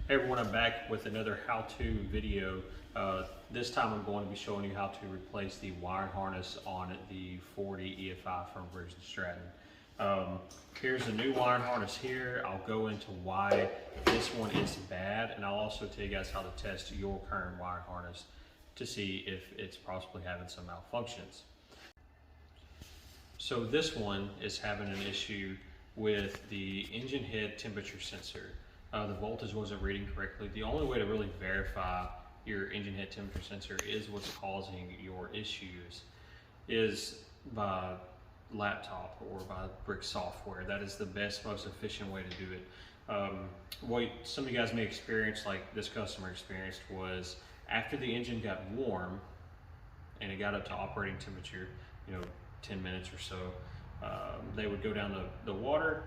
Hey everyone, I'm back with another how-to video. This time I'm going to be showing you how to replace the wiring harness on the 40 EFI from Briggs Stratton. Here's a new wiring harness here. I'll go into why this one is bad, and I'll also tell you guys how to test your current wiring harness to see if it's possibly having some malfunctions. So this one is having an issue with the engine head temperature sensor. The voltage wasn't reading correctly. The only way to really verify your engine head temperature sensor is what's causing your issues is by laptop or by Briggs software. That is the best, most efficient way to do it. What some of you guys may experience, like this customer experienced, was after the engine got warm and it got up to operating temperature, 10 minutes or so, they would go down the water,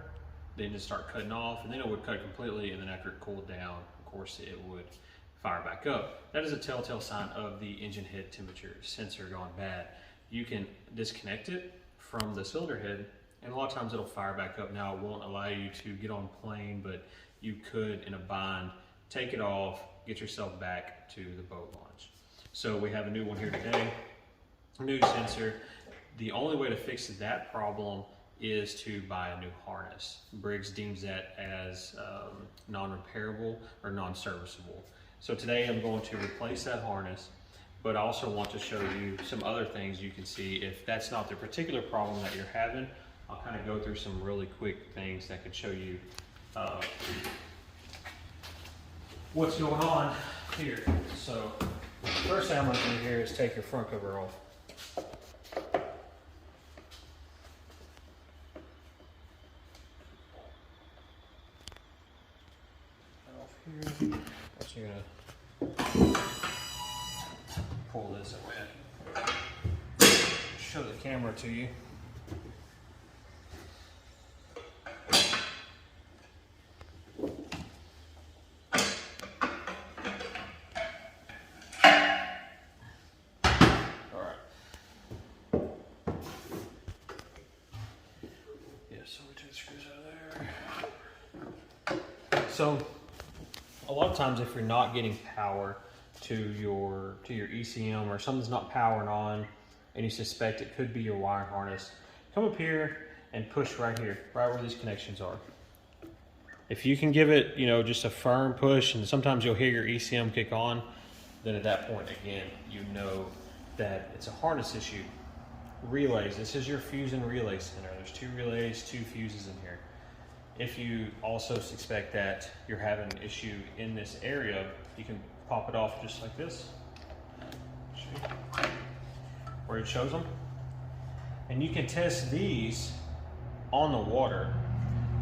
then just start cutting off, and then it would cut completely, and then after it cooled down, of course, it would fire back up. That is a telltale sign of the engine head temperature sensor gone bad. You can disconnect it from the cylinder head, and a lot of times it'll fire back up. Now, it won't allow you to get on plane, but you could, in a bind, take it off, get yourself back to the boat launch. So we have a new one here today, new sensor. The only way to fix that problem is to buy a new harness. Briggs deems that as non-repairable or non-serviceable. So today I'm going to replace that harness, but I also want to show you some other things you can see. If that's not the particular problem that you're having, I'll kind of go through some really quick things that can show you what's going on here. So first thing I'm going to do here is take your front cover off. Here. So you're gonna pull this away. Show the camera to you. All right. Yeah, so we take the screws out of there. So a lot of times, if you're not getting power to your ECM, or something's not powering on and you suspect it could be your wiring harness, come up here and push right here, right where these connections are. If you can give it, just a firm push, and sometimes you'll hear your ECM kick on, then at that point, again, you know that it's a harness issue. Relays, this is your fuse and relay center. There's 2 relays, 2 fuses in here. If you also suspect that you're having an issue in this area, you can pop it off just like this, where it shows them. And you can test these on the water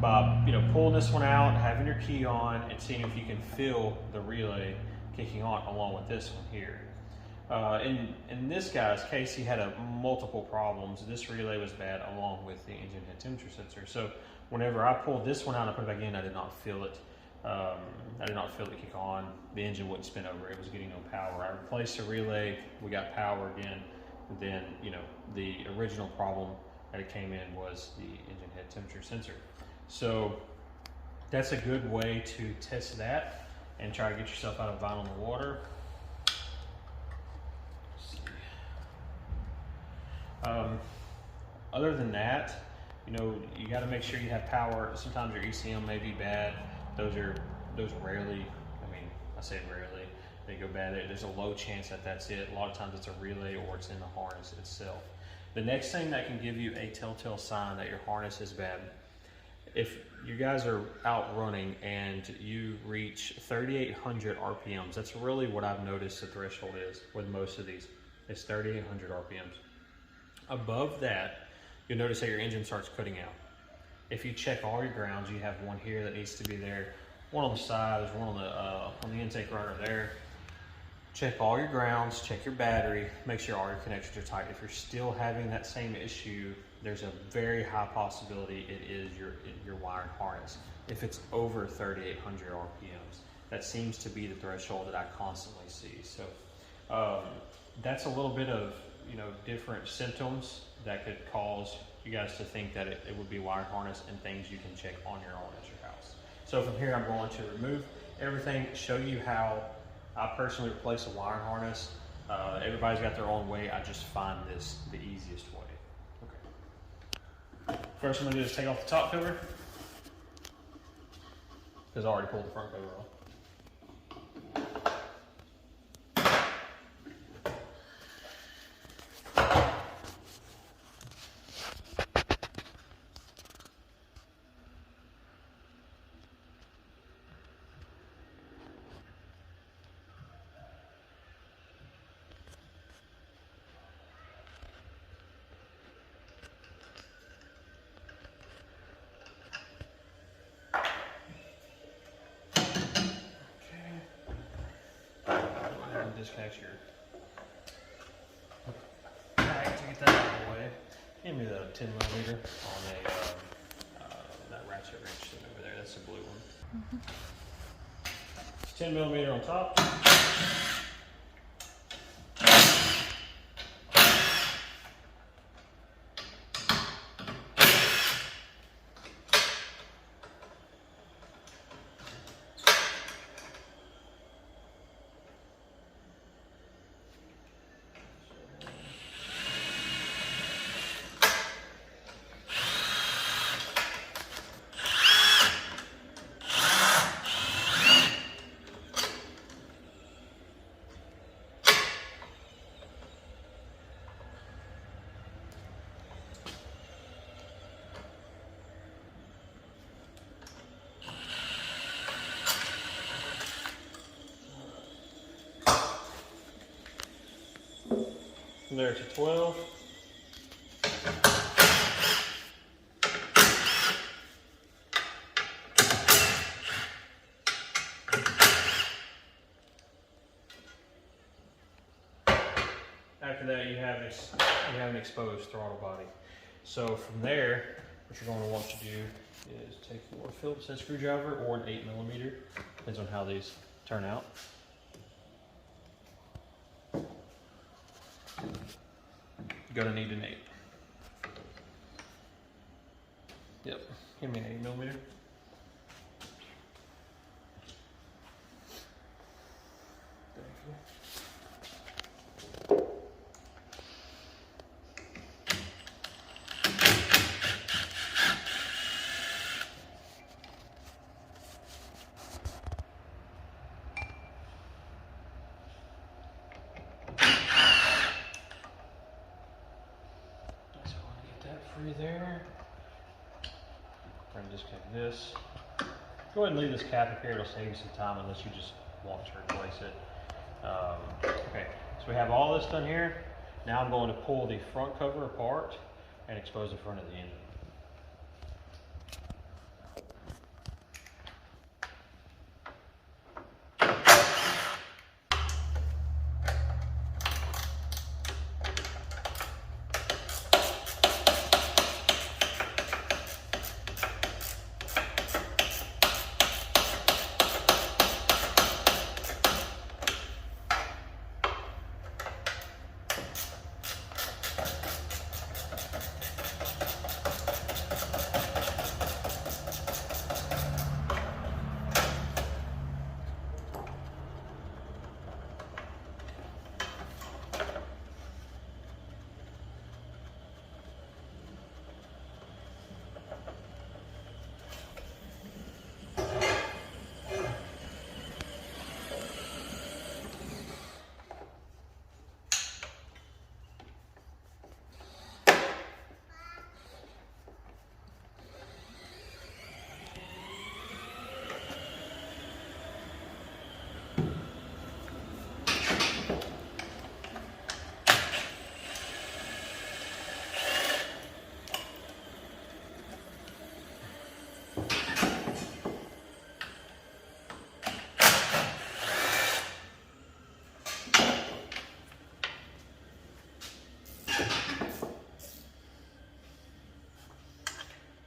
by pulling this one out, having your key on, and seeing if you can feel the relay kicking on along with this one here. In this guy's case, he had multiple problems. This relay was bad along with the engine head temperature sensor. So whenever I pulled this one out and I put it back in, I did not feel it. I did not feel it kick on. The engine wouldn't spin over. It was getting no power. I replaced the relay. We got power again. Then, the original problem that it came in was the engine head temperature sensor. So that's a good way to test that and try to get yourself out of vinyl in the water. Other than that, you got to make sure you have power. Sometimes your ECM may be bad. Those rarely, I say rarely, they go bad. There's a low chance that that's it. A lot of times it's a relay or it's in the harness itself. The next thing that can give you a telltale sign that your harness is bad, if you guys are out running and you reach 3,800 RPMs, that's really what I've noticed the threshold is with most of these. It's 3,800 RPMs. Above that, you'll notice that your engine starts cutting out. If you check all your grounds, you have one here that needs to be there, one on the side, there's one on the intake runner there. Check all your grounds, check your battery, make sure all your connections are tight. If you're still having that same issue, there's a very high possibility it is your wiring harness. If it's over 3,800 RPMs, that seems to be the threshold that I constantly see. So that's a little bit of different symptoms that could cause you guys to think that it would be wire harness, and things you can check on your own at your house. So from here, I'm going to remove everything, show you how I personally replace a wiring harness. Everybody's got their own way. I just find this the easiest way. Okay. First, I'm gonna do is take off the top cover, because I already pulled the front cover off. Disconnect your bag to get that out of the way. Give me the 10 millimeter on that ratchet wrench thing over there. That's the blue one. 10 millimeter on top. From there to 12. After that, you have an exposed throttle body. So from there, what you're going to want to do is take a Phillips head screwdriver or an 8 millimeter, depends on how these turn out. You're gonna need an 8. Yep, give me an 8 millimeter. Thank you. Free there. I'm going to disconnect this. Go ahead and leave this cap up here. It'll save you some time unless you just want to replace it. Okay, so we have all this done here. Now I'm going to pull the front cover apart and expose the front of the engine.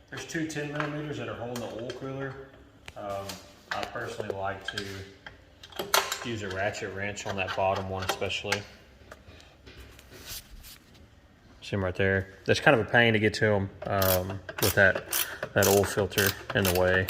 There's two 10 millimeters that are holding the oil cooler. I personally like to use a ratchet wrench on that bottom one especially. See them right there. That's kind of a pain to get to them with that oil filter in the way.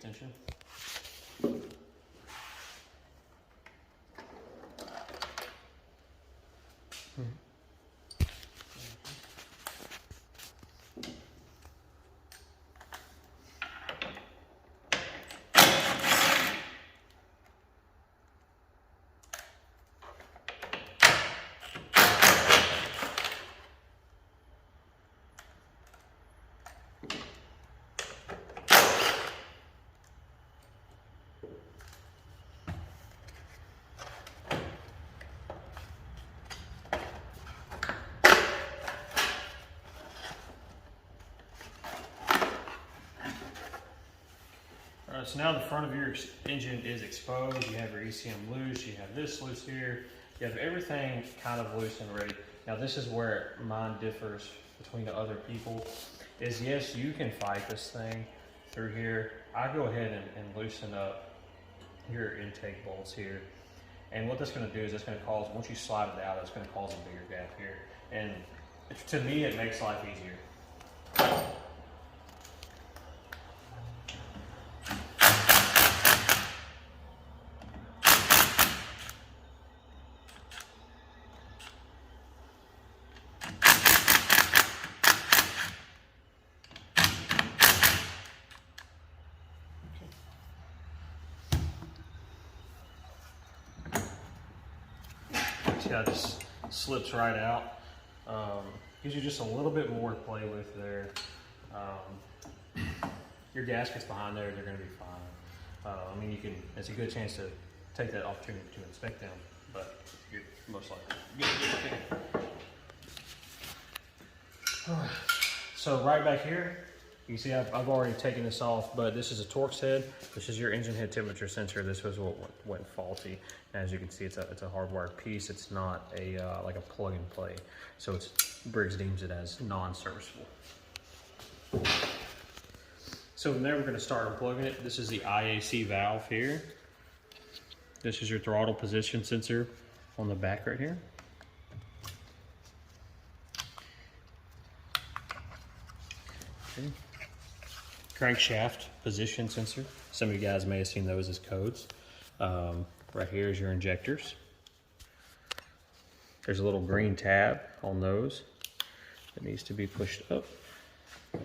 attention. So now the front of your engine is exposed. You have your ECM loose. You have this loose here. You have everything kind of loose and ready. Now this is where mine differs between the other people. Is yes, you can fight this thing through here. I go ahead and loosen up your intake bolts here. And what that's going to do is it's going to cause, once you slide it out, it's going to cause a bigger gap here. And to me, it makes life easier. See how this slips right out. Gives you just a little bit more to play with there. Your gaskets behind there, they're going to be fine. I mean, it's a good chance to take that opportunity to inspect them, but you're most likely good. So right back here, you can see I've already taken this off, but this is a Torx head. This is your engine head temperature sensor. This was what went faulty. As you can see, it's a hardwired piece. It's not a like a plug and play. So Briggs deems it as non-serviceable. So from there, we're going to start unplugging it. This is the IAC valve here. This is your throttle position sensor on the back right here. Okay. Crankshaft position sensor. Some of you guys may have seen those as codes. Right here is your injectors. There's a little green tab on those that needs to be pushed up. There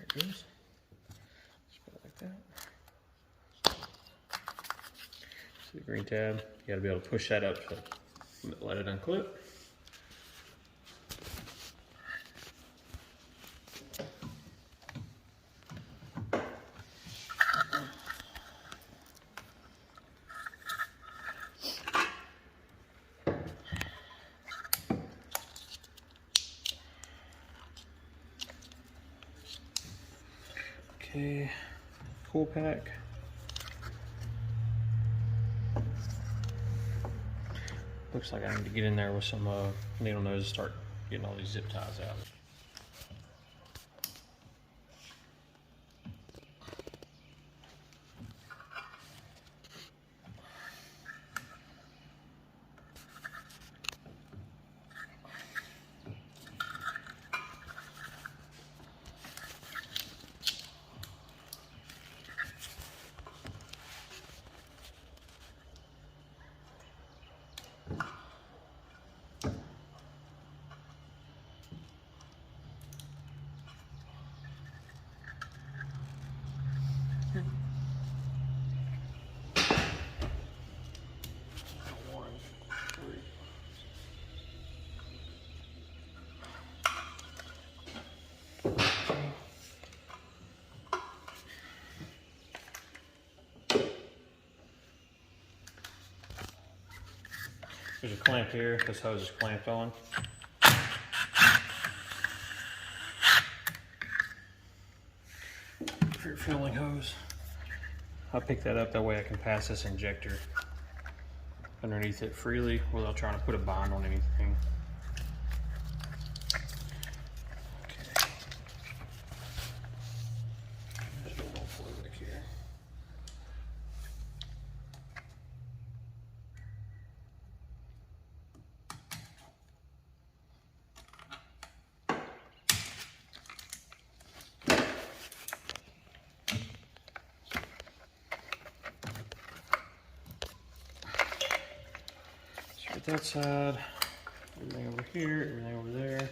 it goes. Just put it like that. See the green tab? You gotta be able to push that up to let it unclip. Okay, cool pack. Looks like I need to get in there with some needle nose and start getting all these zip ties out. There's a clamp here. This hose is clamped on. For your filling hose. I'll pick that up, that way I can pass this injector underneath it freely without trying to put a bind on anything. Okay. There's a little flow back here. got that side, everything over here, everything over there.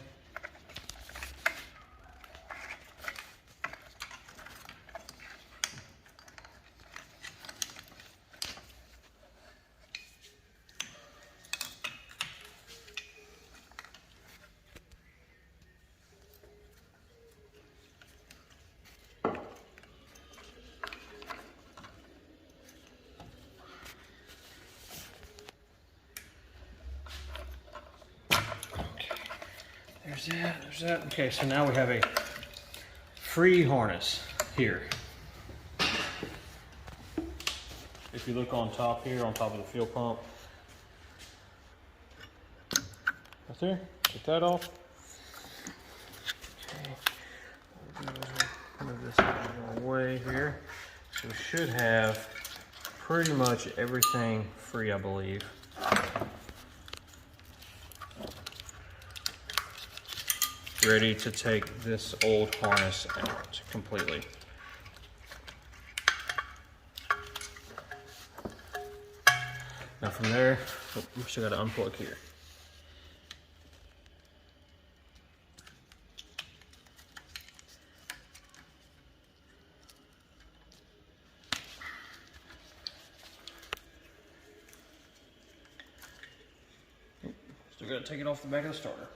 There's that. Okay, so now we have a free harness here. If you look on top here, on top of the fuel pump, right there, take that off. Okay, move this out of the way here. So we should have pretty much everything free, I believe. Ready to take this old harness out completely. Now from there, we still got to unplug here. Still got to take it off the back of the starter.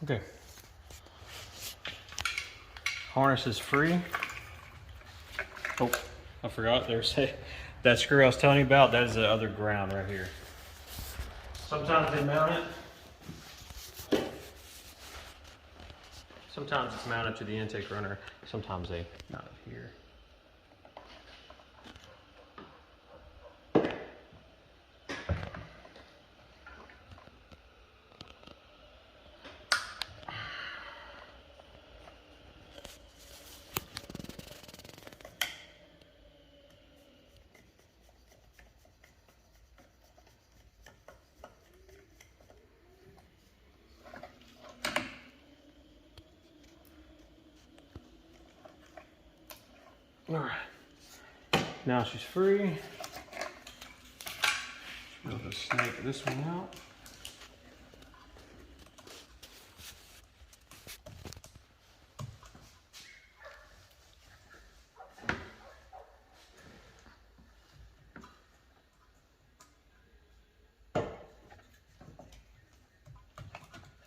Okay. Harness is free. Oh, I forgot. There's that screw I was telling you about. That is the other ground right here. Sometimes they mount it. Sometimes it's mounted to the intake runner. Sometimes they mount it here. All right, now she's free. We'll just snake this one out.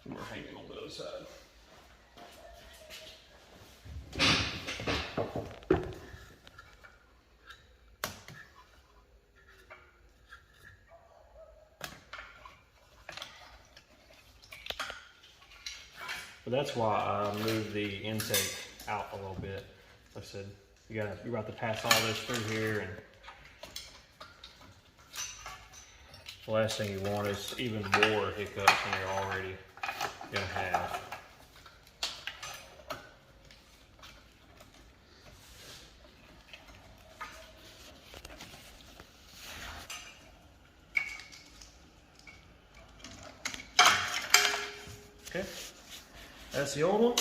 And we're hanging on the other side. But that's why I moved the intake out a little bit. Like I said, you're about to pass all this through here, and the last thing you want is even more hiccups than you're already gonna have. Okay. That's the old one.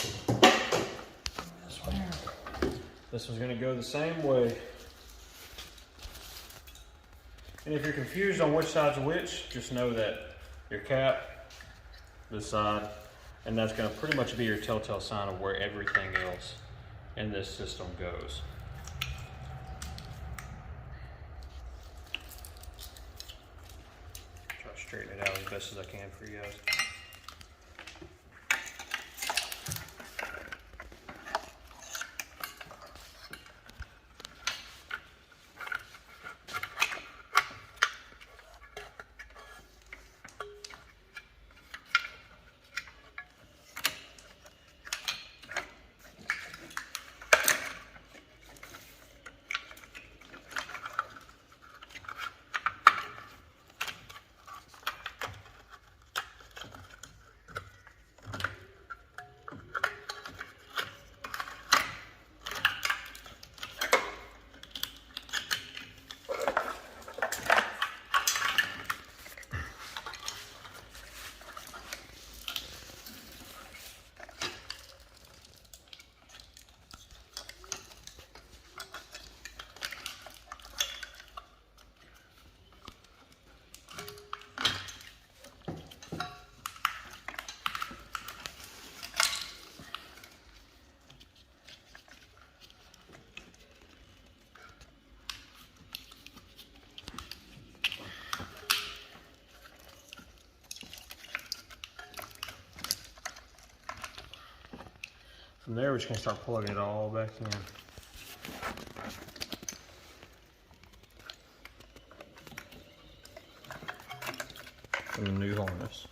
This one's gonna go the same way. And if you're confused on which side's which, just know that your cap, this side, and that's gonna pretty much be your telltale sign of where everything else in this system goes. straighten it out as best as I can for you guys. From there, we're just gonna start plugging it all back in. From the new harness.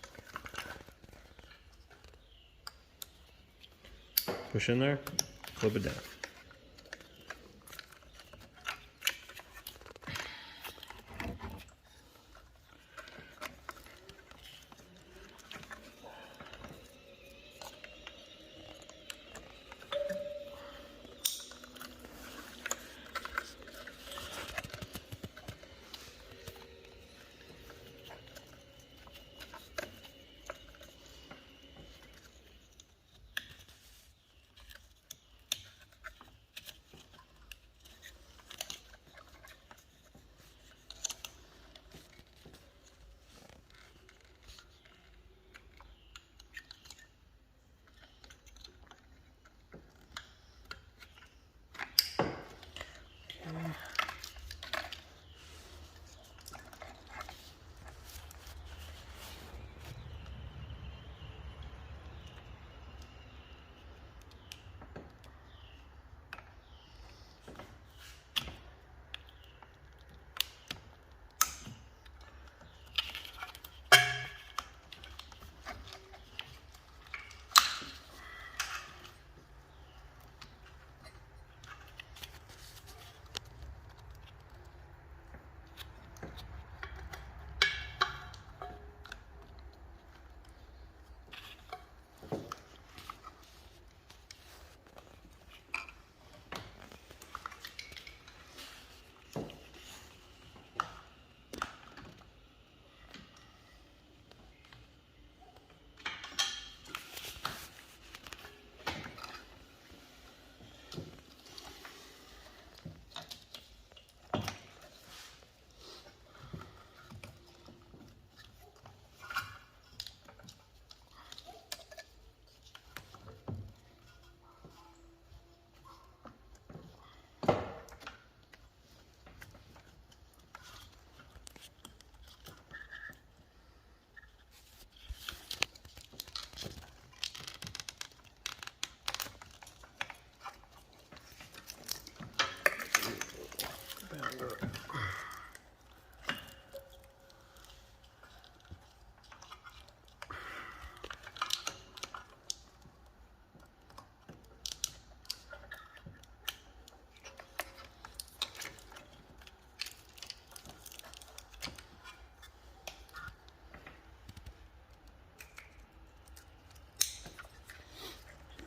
Push in there, flip it down.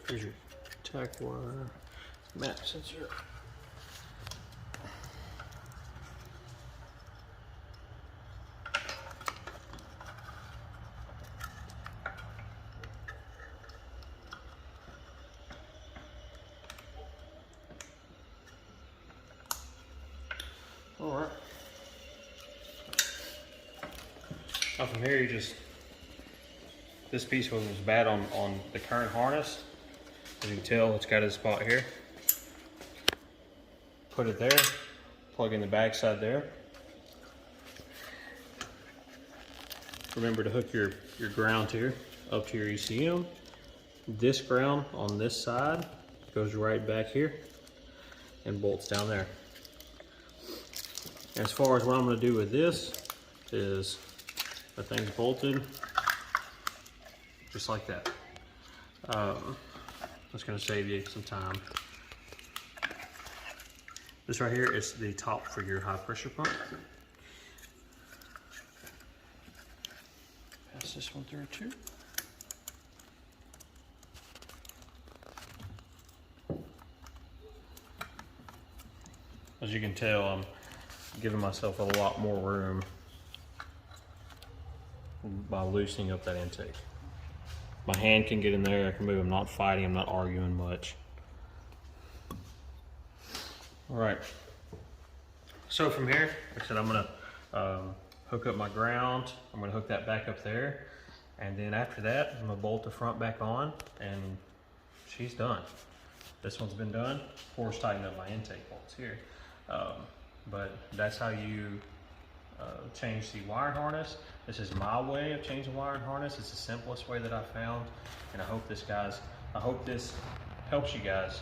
Here's your tack wire, map sensor. All right. Now from here, you just, this piece was bad on the current harness. As you can tell, it's got a spot here. Put it there, plug in the back side there. remember to hook your ground here up to your ECM. This ground on this side goes right back here and bolts down there. As far as what I'm going to do with this is the thing's bolted just like that. That's going to save you some time. This right here is the top for your high pressure pump. Pass this one through too. As you can tell, I'm giving myself a lot more room by loosening up that intake. My hand can get in there, I can move, I'm not fighting, I'm not arguing much. All right, so from here, like I said, I'm gonna hook up my ground, I'm gonna hook that back up there, and then after that, I'm gonna bolt the front back on, and she's done. This one's been done. Of course, tighten up my intake bolts here. But that's how you change the wiring harness. This is my way of changing the wiring harness. It's the simplest way that I found, and I hope this helps you guys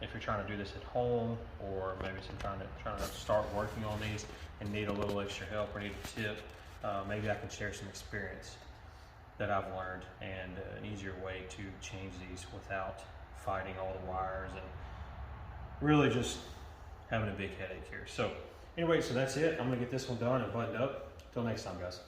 if you're trying to do this at home, or maybe trying to start working on these and need a little extra help or need a tip. Maybe I can share some experience that I've learned and an easier way to change these without fighting all the wires and really just having a big headache here. So anyway, so that's it. I'm gonna get this one done and buttoned up. Till next time, guys.